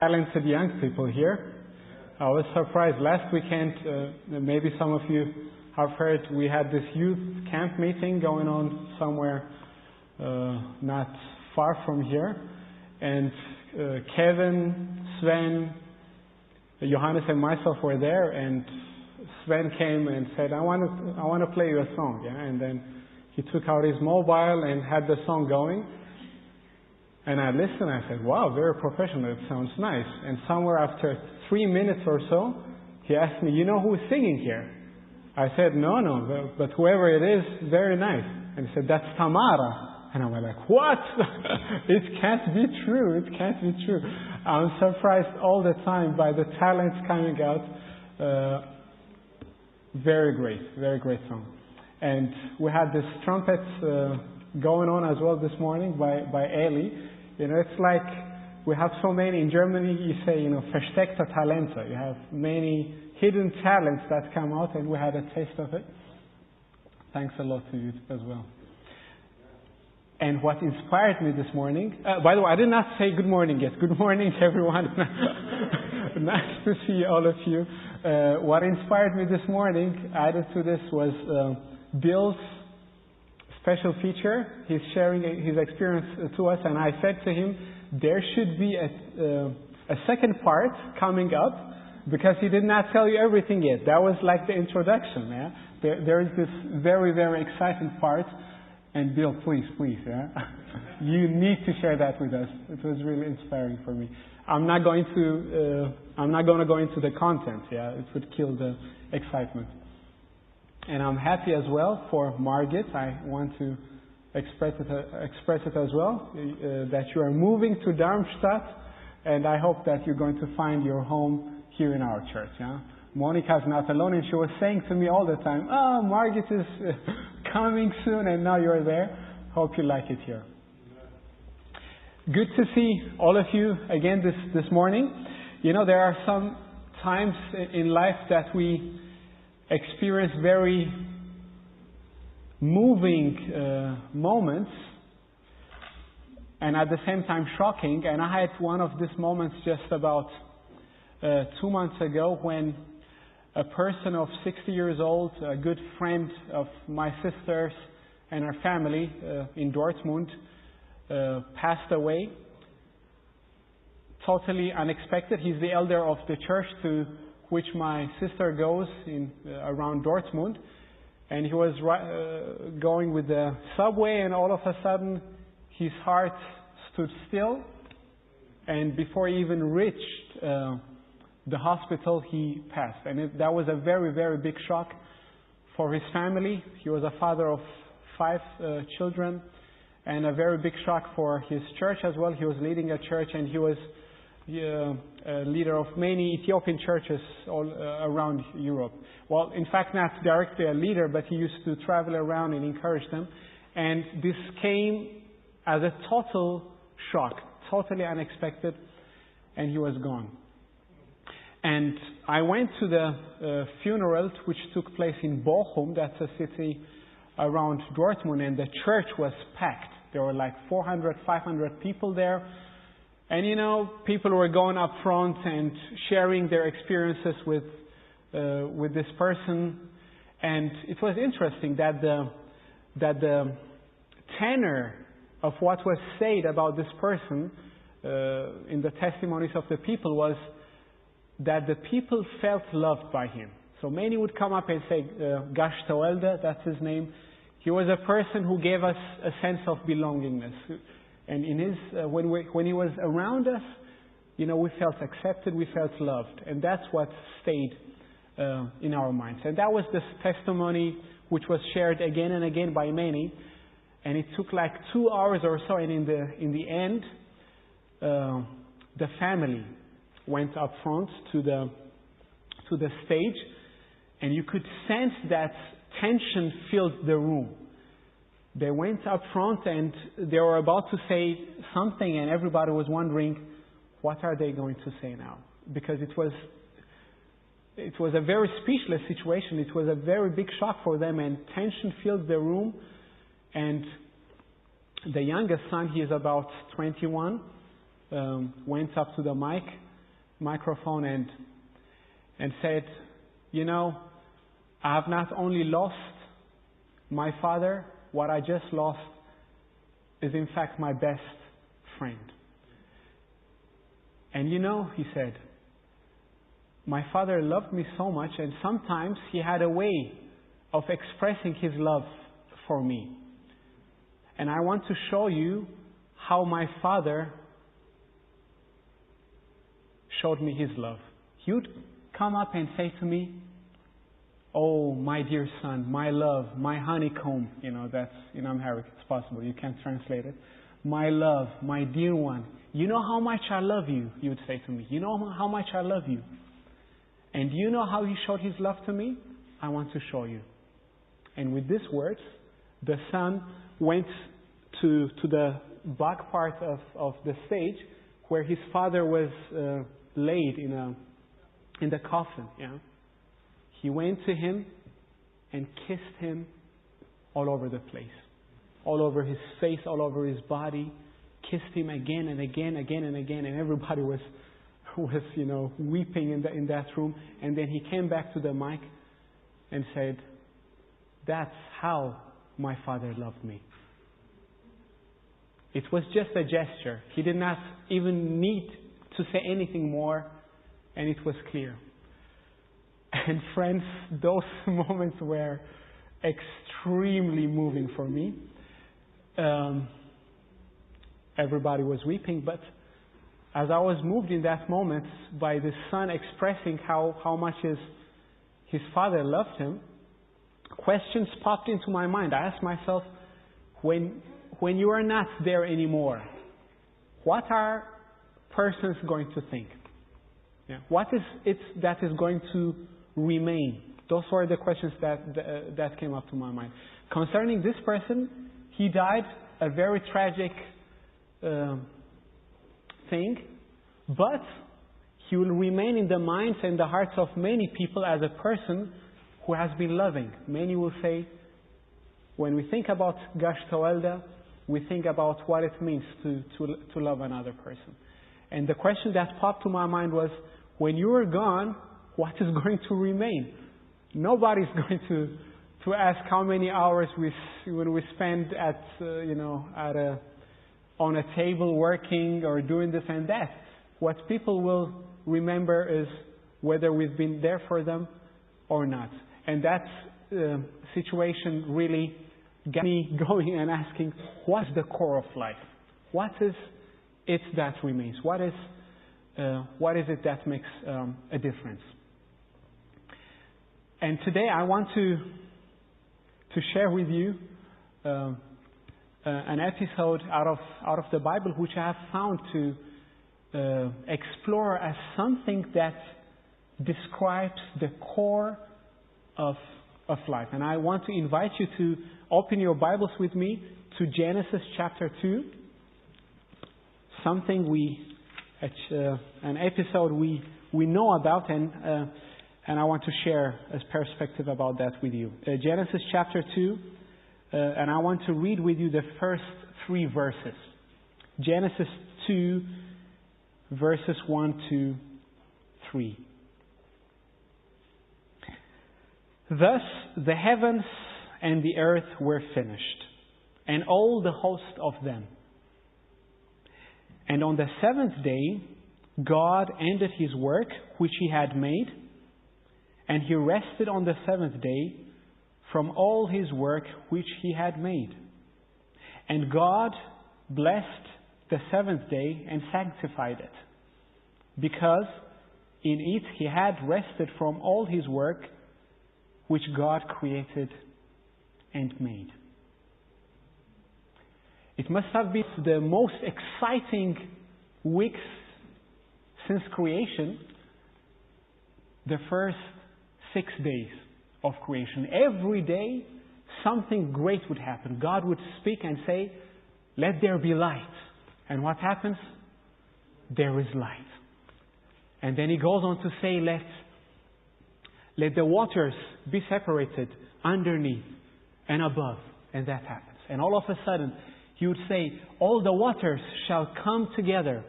Talented young people here. I was surprised last weekend, maybe some of you have heard, we had this youth camp meeting going on somewhere not far from here, and Kevin, Sven, Johannes and myself were there, and Sven came and said, I want to play you a song, yeah? And then he took out his mobile and had the song going. And I listened, I said, wow, very professional, it sounds nice. And somewhere after 3 minutes or so, he asked me, you know who's singing here? I said, no, but whoever it is, very nice. And he said, that's Tamara. And I was like, what? It can't be true, it can't be true. I'm surprised all the time by the talents coming out. Very great song. And we had this trumpet going on as well this morning by Eli. You know, it's like we have so many, in Germany you say, versteckte Talente. You have many hidden talents that come out, and we had a taste of it. Thanks a lot to you as well. And what inspired me this morning, by the way, I did not say good morning yet. Good morning, everyone. Nice to see all of you. What inspired me this morning, added to this, was Bill's special feature. He's sharing his experience to us, and I said to him, there should be a second part coming up, because he did not tell you everything yet. That was like the introduction. Yeah? There is this very exciting part, and Bill, please, yeah? You need to share that with us. It was really inspiring for me. I'm not going to go into the content. Yeah, it would kill the excitement. And I'm happy as well for Margit. I want to express it as well, that you are moving to Darmstadt, and I hope that you're going to find your home here in our church. Yeah? Monica's not alone, and she was saying to me all the time, Margit is coming soon, and now you're there. Hope you like it here. Good to see all of you again this morning. There are some times in life that we experience very moving moments, and at the same time shocking. And I had one of these moments just about 2 months ago, when a person of 60 years old, a good friend of my sister's and her family in Dortmund, passed away. Totally unexpected. He's the elder of the church to which my sister goes around Dortmund, and he was going with the subway, and all of a sudden his heart stood still, and before he even reached the hospital, he passed. And that was a very big shock for his family. He was a father of 5 children, and a very big shock for his church as well. He was leading a church, and he was a leader of many Ethiopian churches all around Europe. Well, in fact, not directly a leader, but he used to travel around and encourage them. And this came as a total shock, totally unexpected, and he was gone. And I went to the funeral, which took place in Bochum. That's a city around Dortmund, and the church was packed. There were like 400, 500 people there. And people were going up front and sharing their experiences with this person. And it was interesting that the tenor of what was said about this person in the testimonies of the people was that the people felt loved by him. So many would come up and say, Gash Toelde, that's his name. He was a person who gave us a sense of belongingness. And in his when he was around us, we felt accepted, we felt loved. And that's what stayed in our minds. And that was this testimony which was shared again and again by many. And it took like 2 hours or so, and in the end, the family went up front to the stage, and you could sense that tension filled the room. They went up front, and they were about to say something, and everybody was wondering, what are they going to say now? Because it was a very speechless situation. It was a very big shock for them, and tension filled the room. And the youngest son, he is about 21, went up to the mic microphone and said, you know, I have not only lost my father, what I just lost is in fact my best friend. And you know, he said, my father loved me so much, and sometimes he had a way of expressing his love for me. And I want to show you how my father showed me his love. He would come up and say to me, oh, my dear son, my love, my honeycomb. You know, that's in Amharic, it's possible. You can't translate it. My love, my dear one. You know how much I love you, he would say to me. You know how much I love you. And do you know how he showed his love to me? I want to show you. And with these words, the son went to the back part of the stage where his father was laid in the coffin. Yeah? He went to him and kissed him all over the place. All over his face, all over his body. Kissed him again and again, again and again. And everybody was weeping in that room. And then he came back to the mic and said, that's how my father loved me. It was just a gesture. He did not even need to say anything more, and it was clear. And friends, those moments were extremely moving for me. Everybody was weeping, but as I was moved in that moment by the son expressing how much his father loved him, questions popped into my mind. I asked myself, when you are not there anymore, what are persons going to think? Yeah. What is it that is going to remain? Those were the questions that came up to my mind. Concerning this person, he died a very tragic thing, but he will remain in the minds and the hearts of many people as a person who has been loving. Many will say, when we think about Gash Tawalda, we think about what it means to love another person. And the question that popped to my mind was, when you are gone, what is going to remain? Nobody's going to ask how many hours when we spend on a table working or doing this and that. What people will remember is whether we've been there for them or not. And that situation really got me going and asking, what's the core of life? What is it that remains? What is it that makes a difference? And today I want to share with you an episode out of the Bible which I have found to explore as something that describes the core of life. And I want to invite you to open your Bibles with me to Genesis chapter 2. An episode we know about, and I want to share a perspective about that with you. Genesis chapter 2, and I want to read with you the first 3 verses. Genesis 2, verses 1 to 3. Thus the heavens and the earth were finished, and all the host of them. And on the 7th day, God ended His work which He had made, and He rested on the 7th day from all His work which He had made. And God blessed the 7th day and sanctified it, because in it He had rested from all His work which God created and made. It must have been the most exciting weeks since creation, the first 6 days of creation. Every day, something great would happen. God would speak and say, let there be light. And what happens? There is light. And then He goes on to say, let the waters be separated underneath and above. And that happens. And all of a sudden, He would say, all the waters shall come together,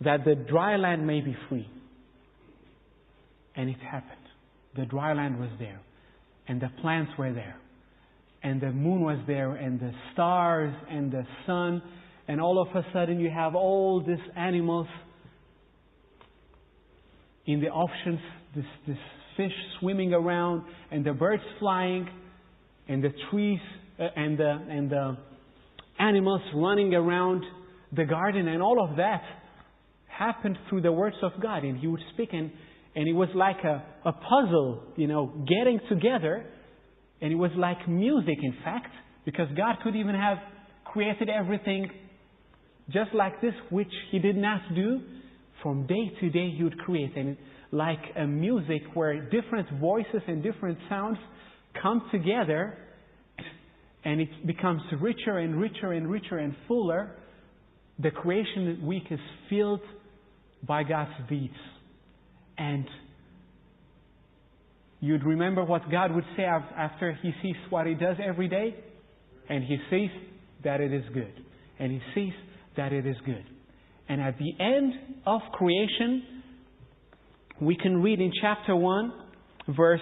that the dry land may be free. And it happened. The dry land was there. And the plants were there. And the moon was there. And the stars and the sun. And all of a sudden you have all these animals in the oceans. This fish swimming around. And the birds flying. And the trees and the animals running around the garden. And all of that happened through the words of God. And He would speak, and it was like a puzzle, getting together. And it was like music, in fact, because God could even have created everything just like this, which He did not do. From day to day He would create, and like a music where different voices and different sounds come together, and it becomes richer and richer and richer and fuller. The creation week is filled by God's deeds. And you'd remember what God would say after He sees what He does every day. And He sees that it is good. And He sees that it is good. And at the end of creation, we can read in chapter 1, verse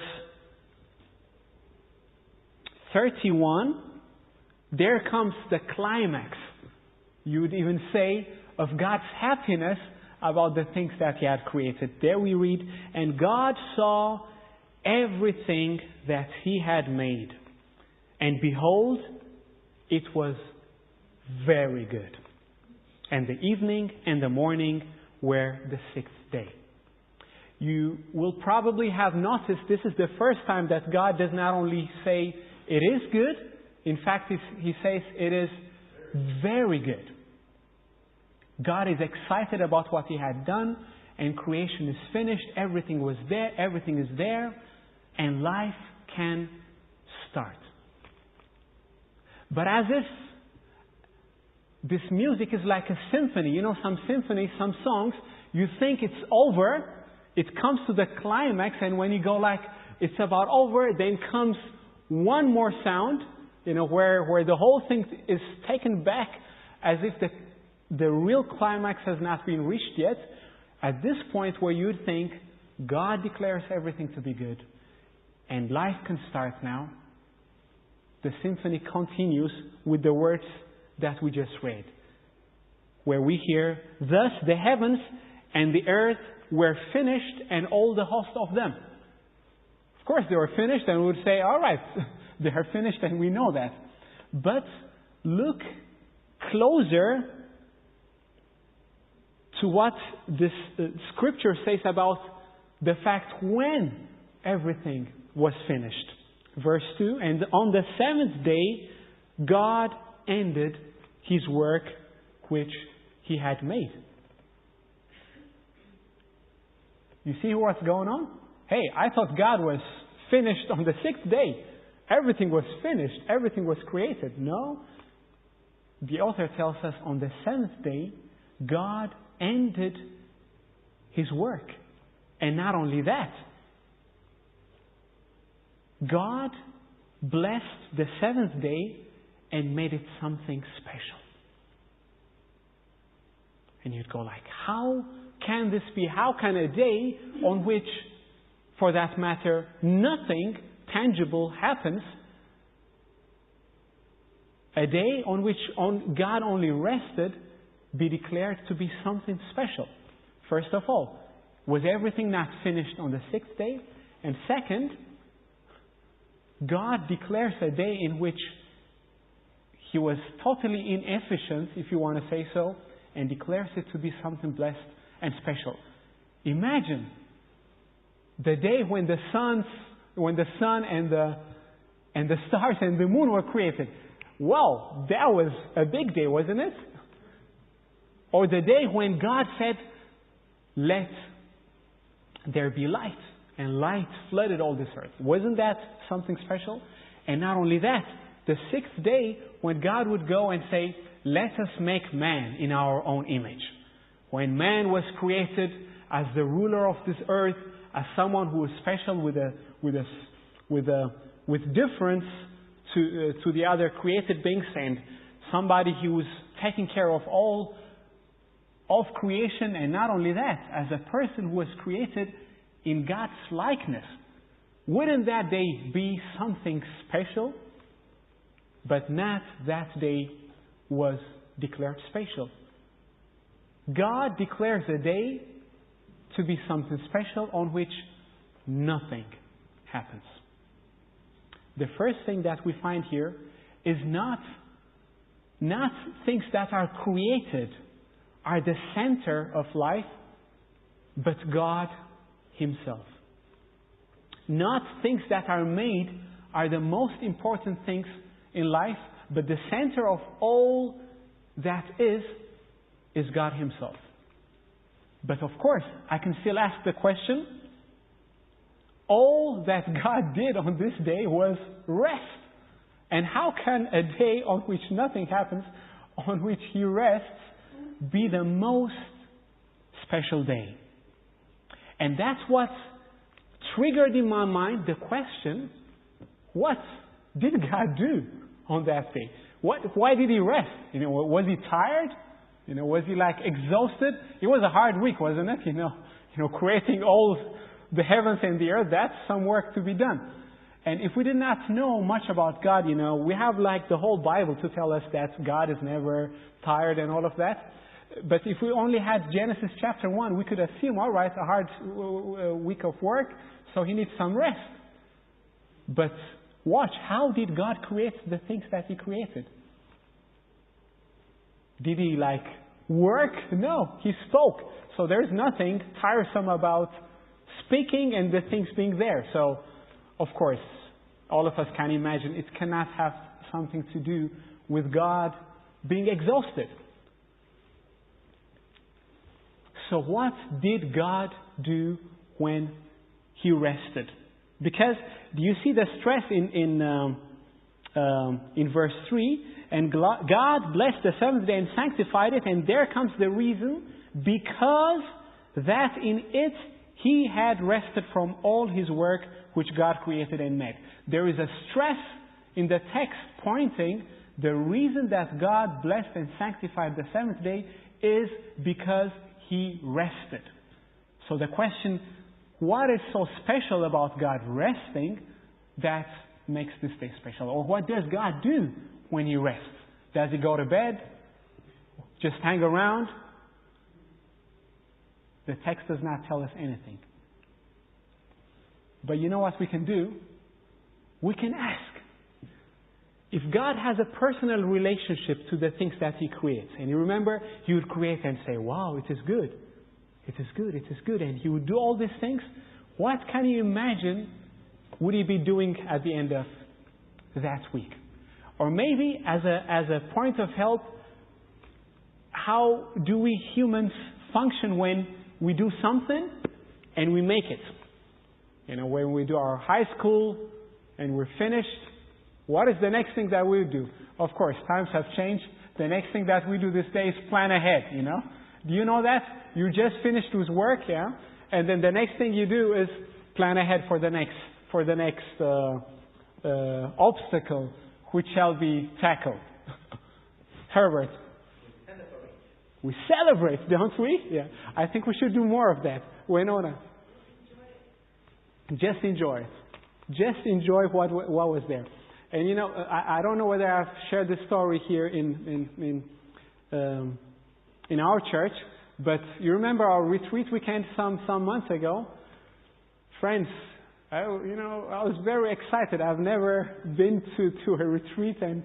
31, there comes the climax, you would even say, of God's happiness about the things that He had created. There we read, and God saw everything that He had made. And behold, it was very good. And the evening and the morning were the sixth day. You will probably have noticed this is the first time that God does not only say it is good, in fact He says it is very good. God is excited about what He had done, and creation is finished. Everything was there, everything is there, and life can start. But as if this music is like a symphony. Some symphonies, some songs, you think it's over, it comes to the climax, and when you go like, it's about over, then comes one more sound, where the whole thing is taken back as if the real climax has not been reached yet. At this point where you think God declares everything to be good and life can start now, the symphony continues with the words that we just read, where we hear, thus the heavens and the earth were finished and all the host of them. Of course they were finished, and we would say, all right, they are finished and we know that. But look closer to what this scripture says about the fact when everything was finished. Verse 2, and on the seventh day, God ended His work which He had made. You see what's going on? Hey, I thought God was finished on the sixth day. Everything was finished. Everything was created. No. The author tells us on the seventh day, God ended His work. And not only that, God blessed the seventh day and made it something special. And you'd go like, how can this be? How can a day on which, for that matter, nothing tangible happens, a day on which God only rested, be declared to be something special? First of all, was everything not finished on the sixth day? And second, God declares a day in which He was totally inefficient, if you want to say so, and declares it to be something blessed and special. Imagine the day when the sun and the stars and the moon were created. Wow, that was a big day, wasn't it? Or the day when God said, let there be light. And light flooded all this earth. Wasn't that something special? And not only that, the sixth day when God would go and say, let us make man in our own image. When man was created as the ruler of this earth, as someone who was special with difference to the other created beings, and somebody who was taking care of all of creation. And not only that, as a person who was created, in God's likeness, wouldn't that day be something special? But not that day was declared special. God declares a day to be something special on which nothing happens. The first thing that we find here is not things that are created are the center of life, but God Himself. Not things that are made are the most important things in life, but the center of all that is God Himself. But of course, I can still ask the question, all that God did on this day was rest. And how can a day on which nothing happens, on which He rests, be the most special day? And that's what triggered in my mind the question, what did God do on that day? Why did He rest? Was He tired? Was He exhausted? It was a hard week, wasn't it? Creating all the heavens and the earth, that's some work to be done. And if we did not know much about God, we have the whole Bible to tell us that God is never tired and all of that. But if we only had Genesis chapter 1, we could assume, all right, a hard week of work, so He needs some rest. But watch, how did God create the things that He created? Did He work? No, He spoke. So there's nothing tiresome about speaking and the things being there. So, of course, all of us can imagine it cannot have something to do with God being exhausted. So what did God do when He rested? Because, do you see the stress in verse 3? And God blessed the seventh day and sanctified it, and there comes the reason, because that in it He had rested from all His work which God created and made. There is a stress in the text pointing the reason that God blessed and sanctified the seventh day is because He rested. So the question, what is so special about God resting that makes this day special? Or what does God do when He rests? Does He go to bed? Just hang around? The text does not tell us anything. But you know what we can do? We can ask. If God has a personal relationship to the things that He creates, and you remember, He would create and say, wow, it is good. It is good, it is good. And He would do all these things. What can you imagine would He be doing at the end of that week? Or maybe as a point of help, how do we humans function when we do something and we make it? When we do our high school and we're finished, what is the next thing that we do? Of course, times have changed. The next thing that we do this day is plan ahead, Do you know that? You just finished with work, yeah? And then the next thing you do is plan ahead for the next obstacle which shall be tackled. Herbert. We celebrate, don't we? Yeah. I think we should do more of that. Winona. Just enjoy it. Just enjoy what was there. And I don't know whether I've shared this story here in our church, but you remember our retreat weekend some months ago? Friends, I was very excited. I've never been to a retreat, and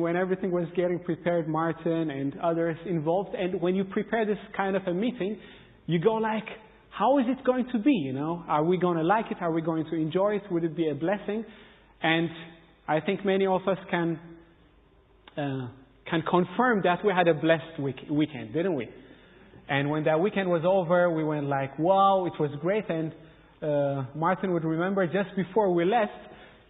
when everything was getting prepared, Martin and others involved, and when you prepare this kind of a meeting, you go how is it going to be? Are we going to like it? Are we going to enjoy it? Would it be a blessing? And I think many of us can confirm that we had a blessed weekend, didn't we? And when that weekend was over, we went wow, it was great. And Martin would remember just before we left,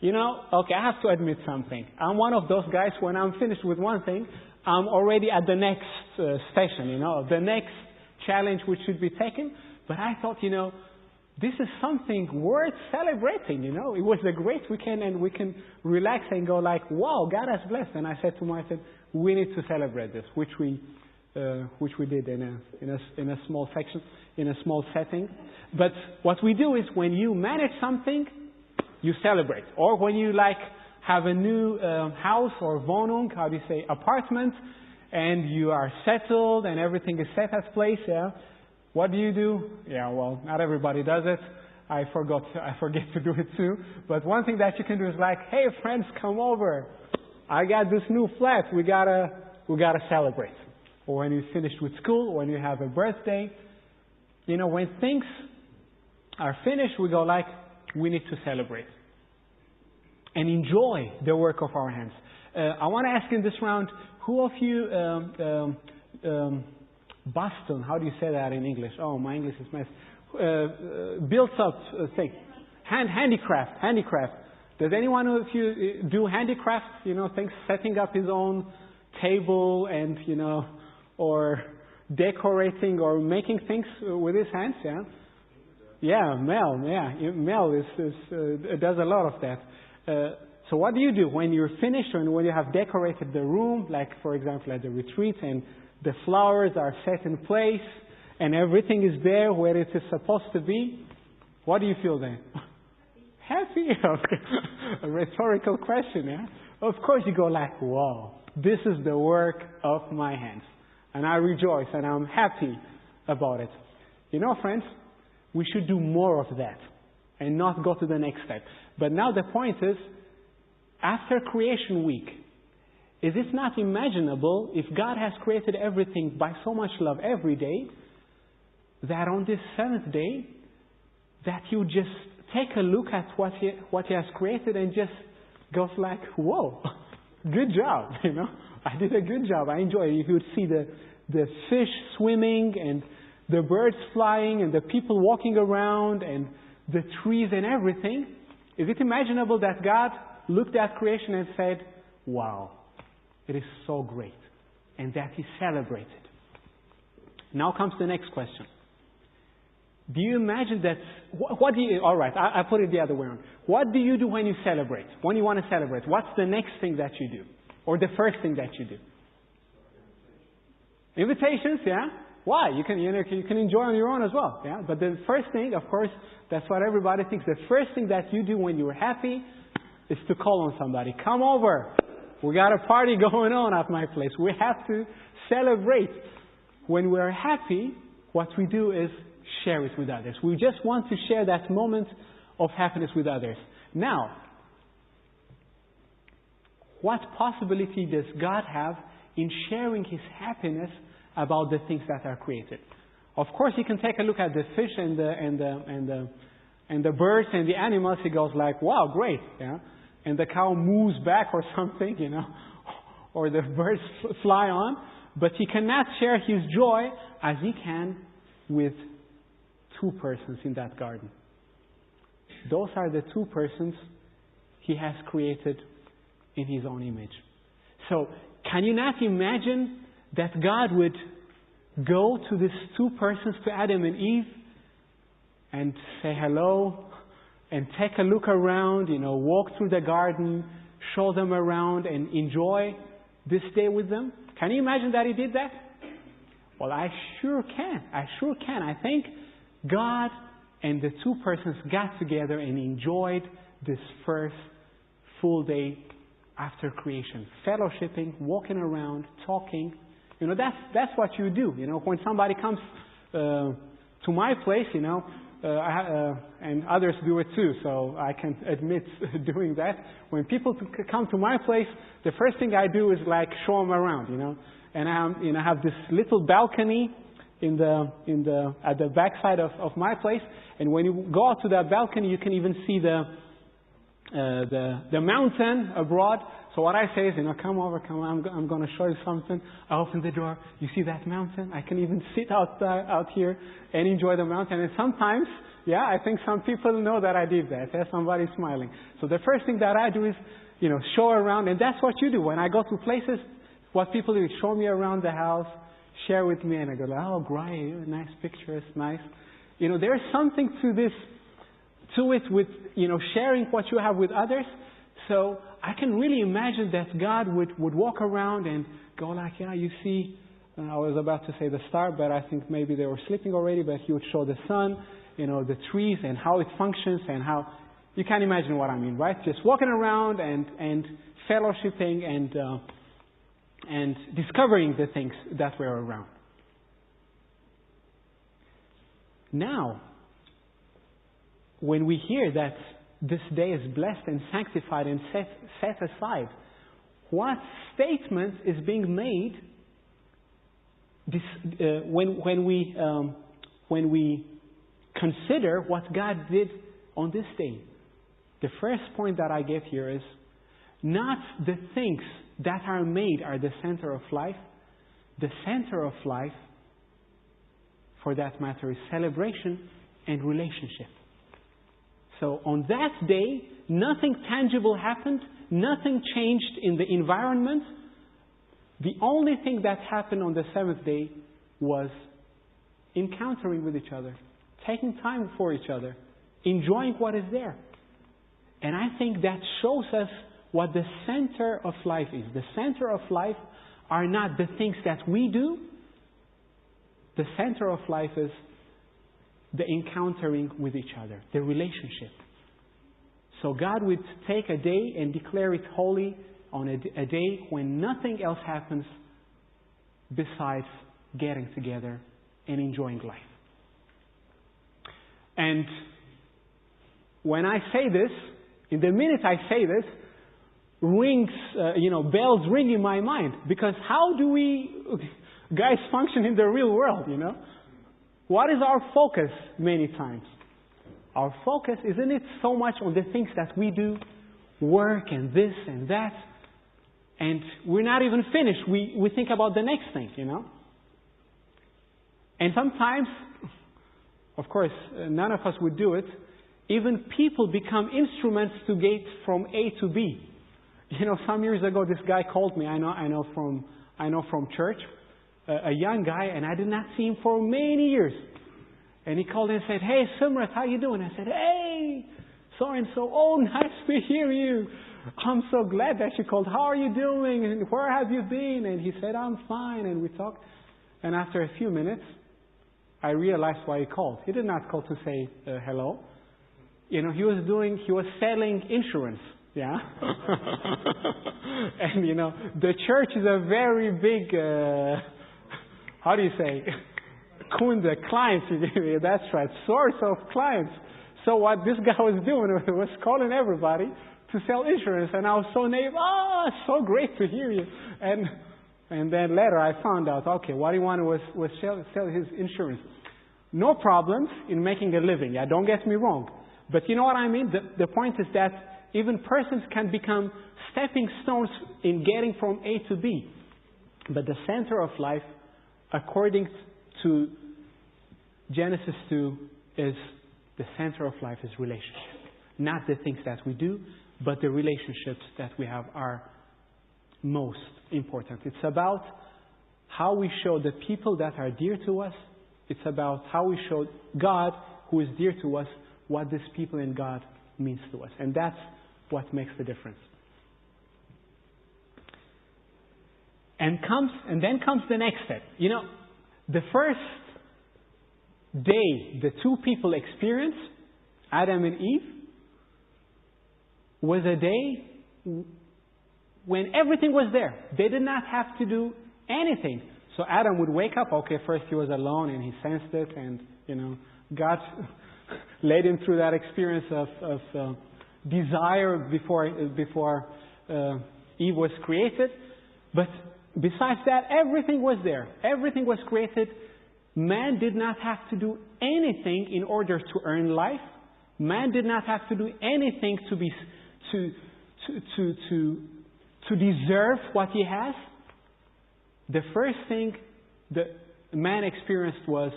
okay, I have to admit something. I'm one of those guys, when I'm finished with one thing, I'm already at the next station, the next challenge which should be taken. But I thought, this is something worth celebrating, It was a great weekend and we can relax and go wow, God has blessed. And I said to Martin, we need to celebrate this, which we which we did in a small section, in a small setting. But what we do is when you manage something, you celebrate. Or when you have a new house or Wohnung, how do you say, apartment, and you are settled and everything is set at place, yeah. What do you do? Yeah, well, not everybody does it. I forget to do it too. But one thing that you can do is hey friends, come over. I got this new flat. We gotta celebrate. Or when you finished with school, or when you have a birthday. When things are finished, we go we need to celebrate. And enjoy the work of our hands. I want to ask in this round, who of you, Boston, how do you say that in English? Oh, my English is messed. Builds up thing. Handicraft. Does anyone of you do handicraft? Things, setting up his own table and, or decorating or making things with his hands, yeah? Yeah, Mel, yeah. Mel does a lot of that. So what do you do when you're finished and when you have decorated the room, for example at the retreat, and the flowers are set in place and everything is there where it is supposed to be? What do you feel then? Happy? A rhetorical question, yeah? Of course you go wow, this is the work of my hands. And I rejoice and I'm happy about it. Friends, we should do more of that and not go to the next step. But now the point is, after creation week, is it not imaginable if God has created everything by so much love every day, that on this seventh day, that you just take a look at what He has created and just goes whoa, good job, I did a good job, I enjoy it. You would see the fish swimming and the birds flying and the people walking around and the trees and everything. Is it imaginable that God looked at creation and said, wow, it is so great, and that He celebrated? Now comes the next question. Do you imagine that, alright, I put it the other way around. What do you do when you celebrate? When you want to celebrate, what's the next thing that you do? Or the first thing that you do? Invitations, yeah? Why? You can enjoy on your own as well, yeah? But the first thing, of course, that's what everybody thinks. The first thing that you do when you're happy is to call on somebody. Come over. We got a party going on at my place. We have to celebrate. When we're happy, what we do is share it with others. We just want to share that moment of happiness with others. Now, what possibility does God have in sharing His happiness about the things that are created? Of course, He can take a look at the fish and the birds and the animals. He goes wow, great, yeah. And the cow moves back or something, or the birds fly on. But He cannot share His joy as He can with two persons in that garden. Those are the two persons He has created in His own image. So, can you not imagine that God would go to these two persons, to Adam and Eve, and say hello, and take a look around, walk through the garden, show them around, and enjoy this day with them? Can you imagine that He did that? Well, I sure can. I think God and the two persons got together and enjoyed this first full day after creation. Fellowshipping, walking around, talking. That's what you do. When somebody comes to my place, and others do it too, so I can admit doing that. When people come to my place, the first thing I do is show them around, And I have this little balcony at the back side of my place, and when you go out to that balcony, you can even see the mountain abroad. So what I say is, come over, I'm going to show you something. I open the door, you see that mountain? I can even sit out here and enjoy the mountain. And sometimes, I think some people know that I did that. Somebody's smiling. So the first thing that I do is, show around, and that's what you do. When I go to places, what people do is show me around the house, share with me, and I go, oh, great, nice pictures, nice. There's something to it with, sharing what you have with others. So I can really imagine that God would walk around and go you see I was about to say the star, but I think maybe they were sleeping already, but he would show the sun, the trees and how it functions and how, you can imagine what I mean, right? Just walking around and fellowshipping and discovering the things that were around. Now, when we hear that this day is blessed and sanctified and set aside, what statement is being made when we consider what God did on this day? The first point that I get here is not the things that are made are the center of life. The center of life, for that matter, is celebration and relationship. So on that day, nothing tangible happened, nothing changed in the environment. The only thing that happened on the seventh day was encountering with each other, taking time for each other, enjoying what is there. And I think that shows us what the center of life is. The center of life are not the things that we do. The center of life is the encountering with each other, the relationship. So God would take a day and declare it holy on a day when nothing else happens besides getting together and enjoying life. And when I say this, in the minute I say this, bells ring in my mind. Because how do we guys function in the real world, What is our focus many times? Our focus, isn't it so much on the things that we do, work and this and that, and we're not even finished. We think about the next thing, And sometimes, of course, none of us would do it, even people become instruments to get from A to B. Some years ago, this guy called me. I know from church, a young guy, and I did not see him for many years. And he called and said, "Hey, Simret, how you doing?" I said, "Hey, so and so. Oh, nice to hear you. I'm so glad that you called. How are you doing? And where have you been?" And he said, "I'm fine." And we talked. And after a few minutes, I realized why he called. He did not call to say hello. He was selling insurance. Yeah. And the church is a very big, how do you say, kunde, clients. That's right, source of clients. So what this guy was doing was calling everybody to sell insurance. And I was so naive. So great to hear you. And then later I found out, okay, what he wanted was sell his insurance. No problems in making a living. Yeah, don't get me wrong. But you know what I mean? The point is that even persons can become stepping stones in getting from A to B. But the center of life, according to Genesis 2, is the center of life is relationship. Not the things that we do, but the relationships that we have are most important. It's about how we show the people that are dear to us. It's about how we show God, who is dear to us, what this people in God means to us. And that's what makes the difference. And then comes the next step. The first day the two people experienced, Adam and Eve, was a day when everything was there. They did not have to do anything. So Adam would wake up. Okay, first he was alone and he sensed it, and God led him through that experience of desire before Eve was created. But besides that, everything was there. Everything was created. Man did not have to do anything in order to earn life. Man did not have to do anything to deserve what he has. The first thing that man experienced was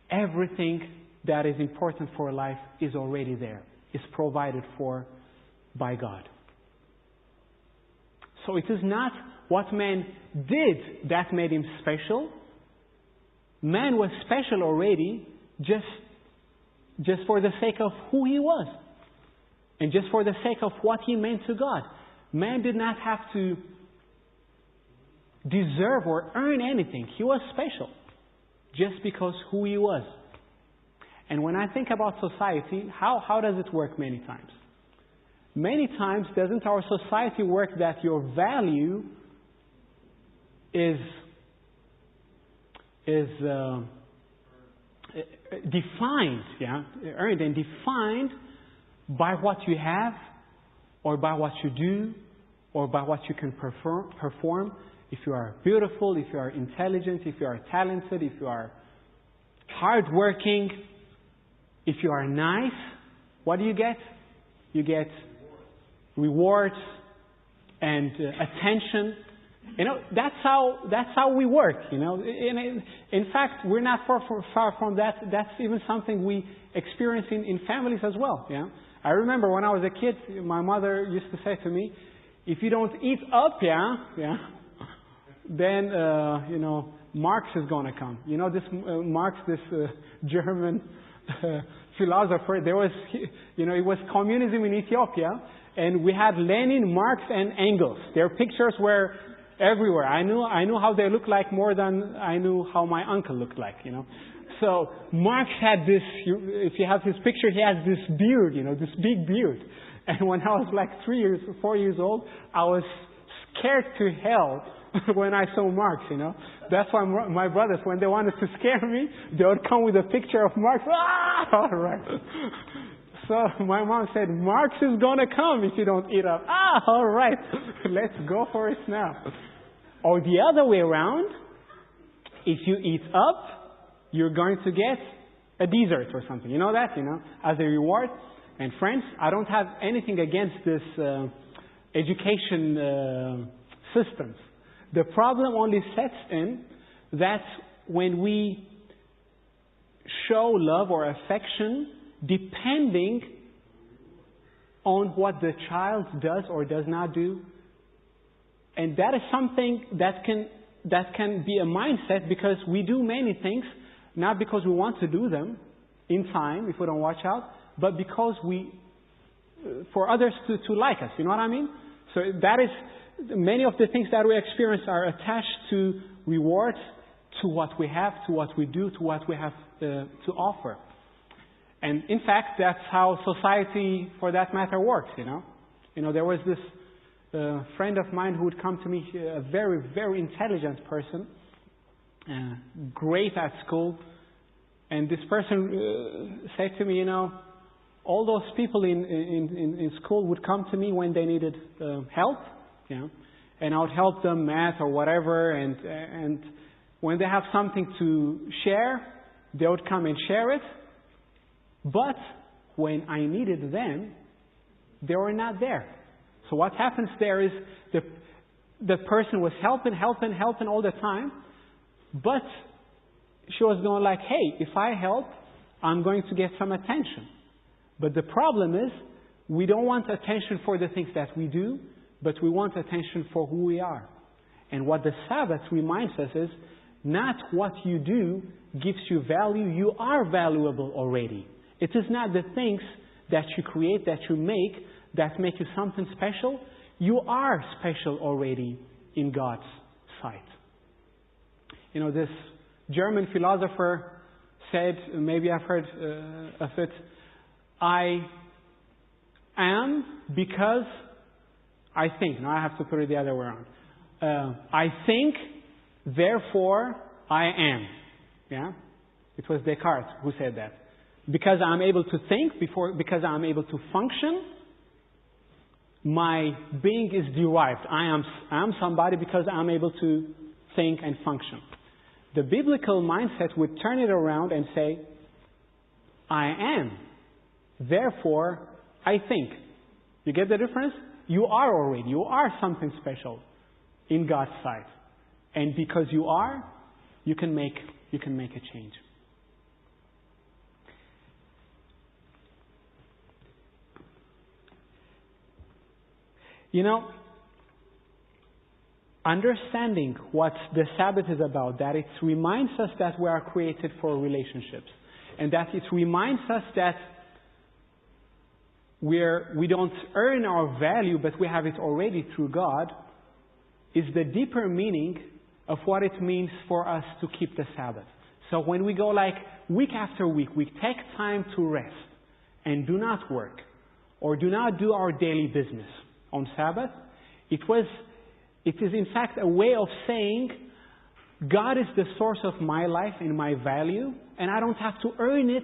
everything that is important for life is already there. Is provided for by God. So it is not what man did that made him special. Man was special already just for the sake of who he was. And just for the sake of what he meant to God. Man did not have to deserve or earn anything. He was special just because who He was. And when I think about society, how does it work many times? Many times, doesn't our society work that your value is defined, earned and defined by what you have, or by what you do, or by what you can perform. If you are beautiful, if you are intelligent, if you are talented, if you are hardworking, if you are nice, what do you get? You get rewards and attention. That's how we work. In fact, we're not far from that. That's even something we experience in families as well. I remember when I was a kid, my mother used to say to me, "If you don't eat up, then Marx is going to come." This Marx, this German philosopher. There was, it was communism in Ethiopia, and we had Lenin, Marx, and Engels. Their pictures were everywhere. I knew how they looked like more than I knew how my uncle looked like. So Marx had this. If you have his picture, he has this beard. This big beard. And when I was like 4 years old, I was scared to hell when I saw Marx, That's why my brothers, when they wanted to scare me, they would come with a picture of Marx. Ah! All right. So my mom said, "Marx is going to come if you don't eat up." Ah, all right. Let's go for it now. Or the other way around, if you eat up, you're going to get a dessert or something. You know that, as a reward. And friends, I don't have anything against this education systems. The problem only sets in that when we show love or affection depending on what the child does or does not do. And that is something that can be a mindset, because we do many things not because we want to do them in time if we don't watch out, but because for others to like us. You know what I mean? So that is, many of the things that we experience are attached to rewards, to what we have, to what we do, to what we have to offer. And in fact, that's how society, for that matter, works. There was this friend of mine who would come to me, a very, very intelligent person, great at school, and this person said to me, all those people in school would come to me when they needed help, and I would help them math or whatever, and when they have something to share, they would come and share it. But when I needed them, they were not there. So what happens there is the person was helping all the time, but she was going like, "Hey, if I help, I'm going to get some attention." But the problem is, we don't want attention for the things that we do, but we want attention for who we are. And what the Sabbath reminds us is, not what you do gives you value. You are valuable already. It is not the things that you create, that you make, that make you something special. You are special already in God's sight. This German philosopher said, maybe I've heard of it, "I am because I think." Now I have to put it the other way around. I think, therefore I am. It was Descartes who said that. Because I'm able to think, because I'm able to function, my being is derived. I am somebody because I'm able to think and function. The biblical mindset would turn it around and say, "I am, therefore I think." You get the difference? You are something special in God's sight. And because you are, you can make a change. Understanding what the Sabbath is about, that it reminds us that we are created for relationships, and that it reminds us that we don't earn our value, but we have it already through God, is the deeper meaning of what it means for us to keep the Sabbath. So when we go like week after week, we take time to rest and do not work or do not do our daily business on Sabbath. It is in fact a way of saying God is the source of my life and my value, and I don't have to earn it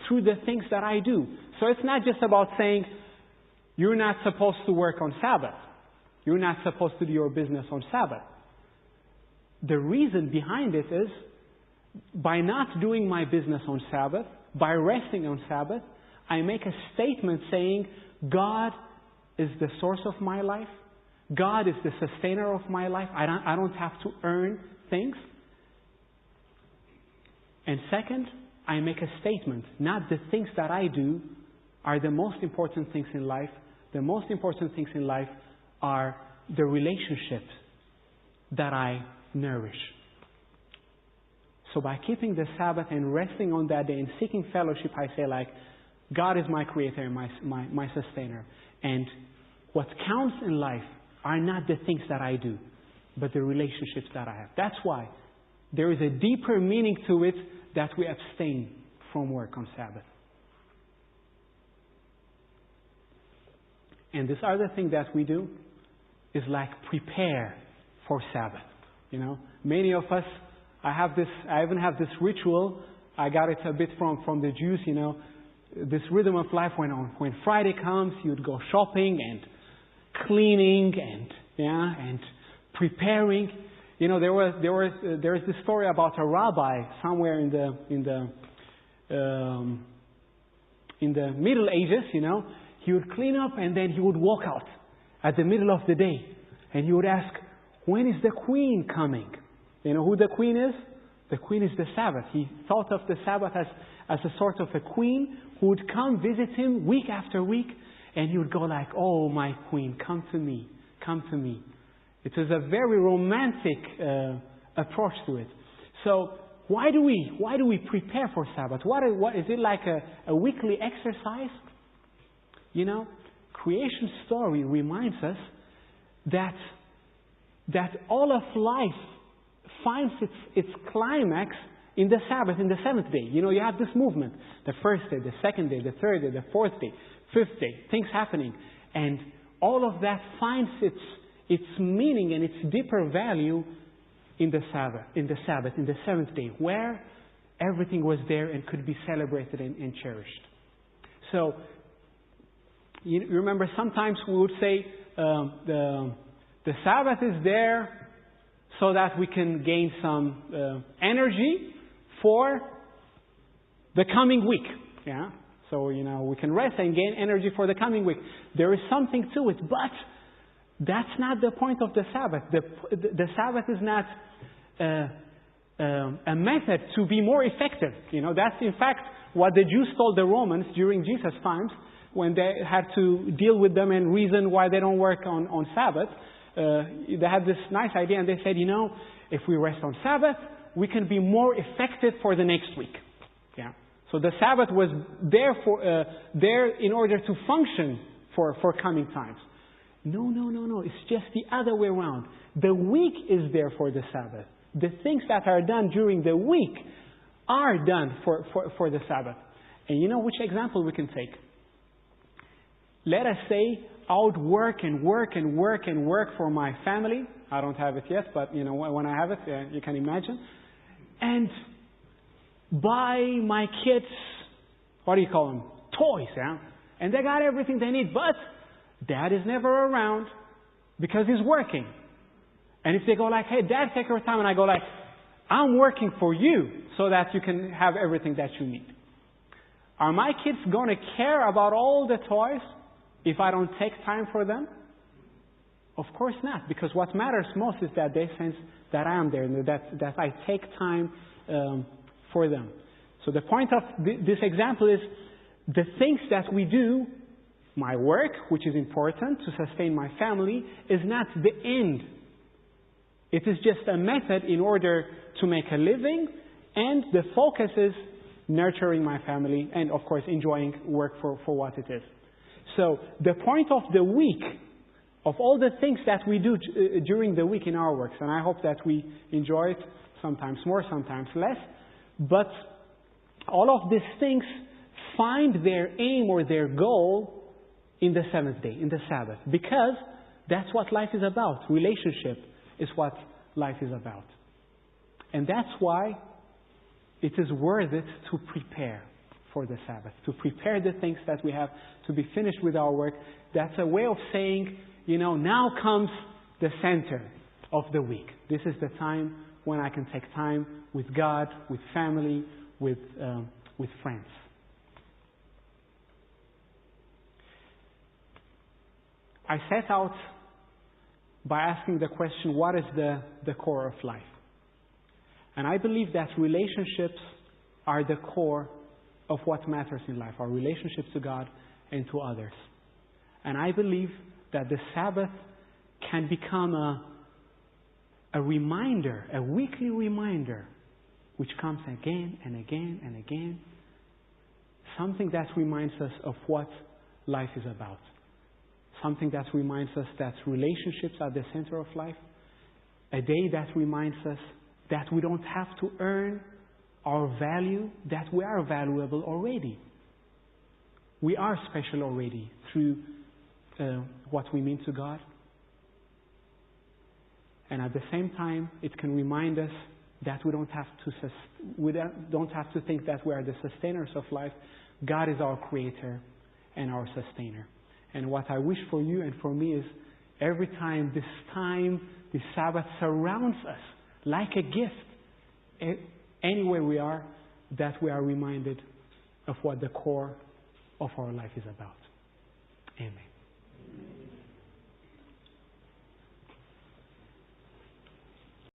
through the things that I do. So it's not just about saying you're not supposed to work on Sabbath. You're not supposed to do your business on Sabbath. The reason behind it is by not doing my business on Sabbath, by resting on Sabbath, I make a statement saying God is the source of my life. God is the sustainer of my life. I don't have to earn things. And second, I make a statement. Not the things that I do are the most important things in life. The most important things in life are the relationships that I nourish. So by keeping the Sabbath and resting on that day and seeking fellowship, I say like, God is my creator and my sustainer. And what counts in life are not the things that I do, but the relationships that I have. That's why there is a deeper meaning to it that we abstain from work on Sabbath. And this other thing that we do is like prepare for Sabbath. You know, many of us, I even have this ritual. I got it a bit from the Jews, you know. This rhythm of life when Friday comes, you'd go shopping and cleaning and preparing. You know, there's this story about a rabbi somewhere in the Middle Ages. You know, he would clean up and then he would walk out at the middle of the day, and he would ask, "When is the queen coming?" You know who the queen is? The queen is the Sabbath. He thought of the Sabbath as a sort of a queen who would come visit him week after week, and he would go like, "Oh, my queen, come to me, come to me." It was a very romantic approach to it. So why do we prepare for Sabbath? What is it like a weekly exercise? You know, creation story reminds us that all of life finds its climax in the Sabbath, in the seventh day. You know, you have this movement. The first day, the second day, the third day, the fourth day, fifth day, things happening. And all of that finds its meaning and its deeper value in the Sabbath, in the seventh day, where everything was there and could be celebrated and cherished. So, you remember sometimes we would say the Sabbath is there so that we can gain some energy for the coming week. Yeah? So, you know, we can rest and gain energy for the coming week. There is something to it, but that's not the point of the Sabbath. The Sabbath is not a method to be more effective. You know, that's in fact what the Jews told the Romans during Jesus' times when they had to deal with them and reason why they don't work on Sabbath. They had this nice idea, and they said, you know, if we rest on Sabbath, we can be more effective for the next week. Yeah. So the Sabbath was there in order to function for coming times. No. It's just the other way around. The week is there for the Sabbath. The things that are done during the week are done for the Sabbath. And you know which example we can take? Let us say I would work for my family. I don't have it yet, but you know, when I have it, you can imagine. And buy my kids, what do you call them? Toys, yeah? And they got everything they need, but Dad is never around because he's working. And if they go like, "Hey, Dad, take your time," and I go like, "I'm working for you so that you can have everything that you need." Are my kids going to care about all the toys if I don't take time for them? Of course not, because what matters most is that they sense that I am there and that I take time for them. So the point of this example is the things that we do, my work, which is important to sustain my family, is not the end. It is just a method in order to make a living, and the focus is nurturing my family and, of course, enjoying work for what it is. So the point of the week, of all the things that we do during the week in our works. And I hope that we enjoy it, sometimes more, sometimes less. But all of these things find their aim or their goal in the seventh day, in the Sabbath. Because that's what life is about. Relationship is what life is about. And that's why it is worth it to prepare for the Sabbath. To prepare the things that we have to be finished with our work. That's a way of saying, now comes the center of the week. This is the time when I can take time with God, with family, with friends. I set out by asking the question, what is the core of life? And I believe that relationships are the core of what matters in life, our relationships to God and to others. And I believe that the Sabbath can become a reminder, a weekly reminder, which comes again and again and again. Something that reminds us of what life is about. Something that reminds us that relationships are the center of life. A day that reminds us that we don't have to earn our value, that we are valuable already. We are special already through what we mean to God. And at the same time, it can remind us that we don't have to think that we are the sustainers of life. God is our creator and our sustainer. And what I wish for you and for me is every time, this Sabbath surrounds us like a gift, anywhere we are, that we are reminded of what the core of our life is about. Amen.